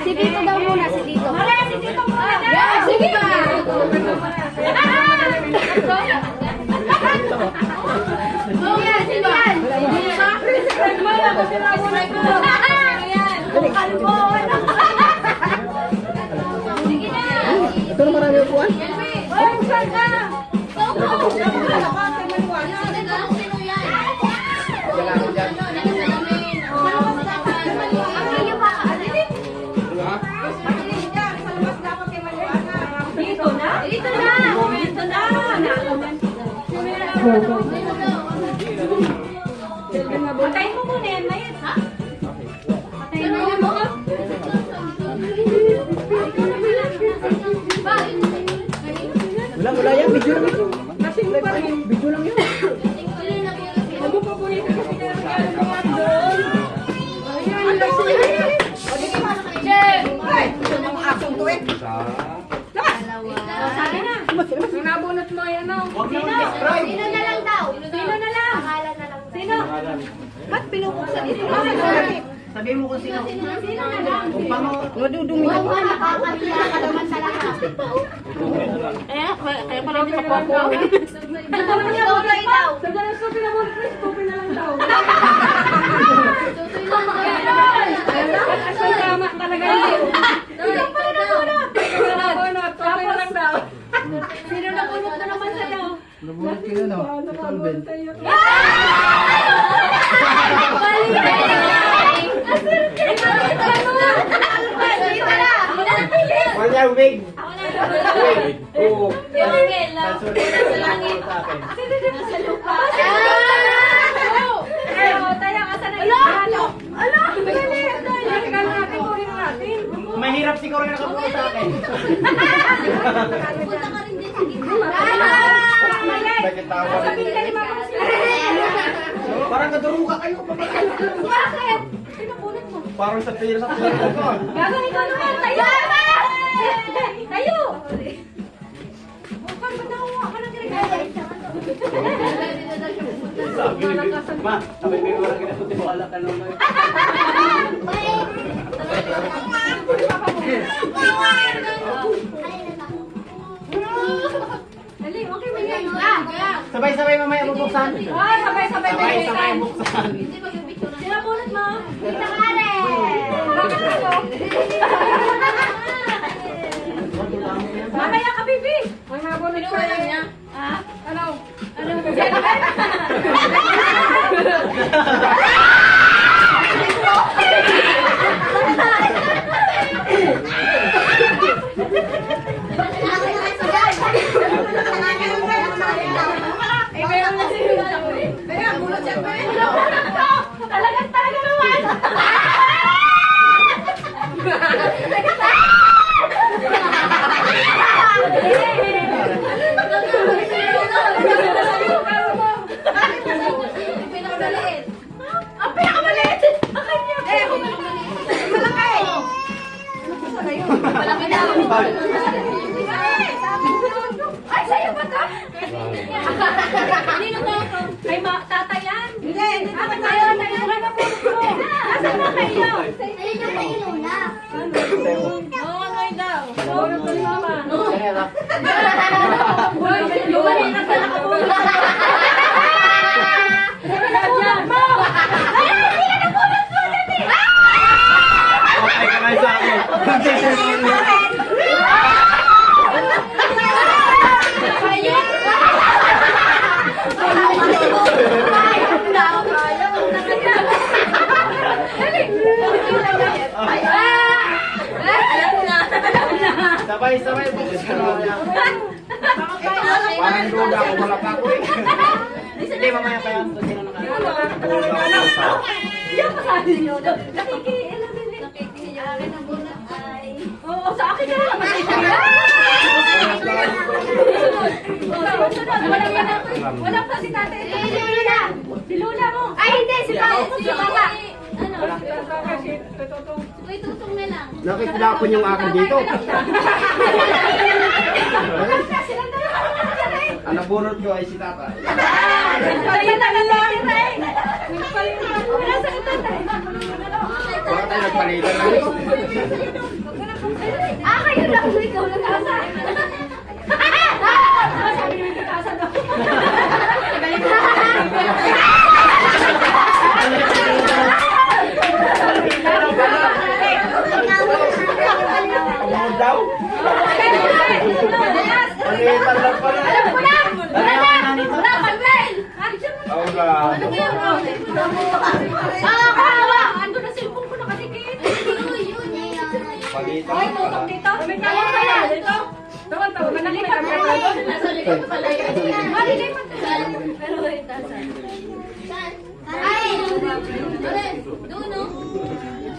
Si Tito daw muna, si Tito. Si Tito muna. Sige ba? Ito na marami upuan. Dito na. Patayin mo muna yan, Mayet, ha? Patayin mo muna. Wala yan, video lang yun. Video lang yun. Sabi na. Nabunot mo yan, no? Sino na lang daw? Sino na lang? Sino? Ba't pinupuksan ito? Sabihin mo kung sino. Sino na lang? Kung paano, nadudumi na. Nakakatiya ka naman talaga. Kaya pa natin kapakuha. Ito naman yung tuloy daw. Sabi na supi na mo, Chris, tupi na lang daw. Asal tama talaga yun. Ikaw pa na bunot. Tupi na lang daw. Sino na bunot na naman sa'yo? Nabunod kayo, no? Ito ang Ben. Wala yung wig. Oo. Sa langit. Sa lupa. Tayo ka sa nagigano. Mahirap si Cory nakapunta sa akin. Punta ka rin din sa gitna. Bakit tawa? Parang naduruga kayo. Bakit? Pinapulot mo. Parang sa pila sa pila ko. Gagawin ko naman. Tayo! Tayo! Huwag kang manawa ka ng regalo. Ma, sabi ko yung kita sa tiwala ka naman. Dali, okay ba yan? Sabay-sabay mamaya bubuksan. Sabay-sabay. Sabay-sabay buksan. Sino pulot mo? Kita ka rin. Bakit ako? Mamaya ka, Bibi. Ang nabunod ko niya. Ha? Ano? Talaga naman. Ang pinakamaliit! Ang kanya! Malaki! Malaki daw! Ay, sa'yo ba ito? Nino to? Kay tatay yan? Hindi! Ako tayo! Asan na kayo? Ayun yung kay Lola. Oo, ngay daw. Oo, kay Mama. Lumanin na pala ka po. Okay ka na sa akin. Sabay-sabay buksan mamaya. Parang duda ako, wala pa ako eh. Hindi, mamaya pa yan. Sino Oo, sa akin na lang. Wala pa si tatay. Si Lola mo. Ay, hindi. Si Papa. Ano? Uy, tutong na lang. Nakikilapon yung akin dito. Ang nabunot ko ay si Tata. Nagpalit na lang. Nagpalit na lang. Nasa ito tayo. Baka tayo nagpalitan na. Kayo lang. Ikaw lang asa. Sabi naman kita asa daw. Ang daw. Palitan lang pala. Alam ko na! Wala na! Wala! Pag-mail! Ako lang. Ano kaya mo? Kawa! Ando na cellphone ko nakadikit. Palitan Ay, lang tutok pala. dito. May tawag pala. Dito. Tawag. Manalipat ka pala. Nasa likod pala yun. Manalipat ka. Pero wait, tasan. Ay! Doon, no?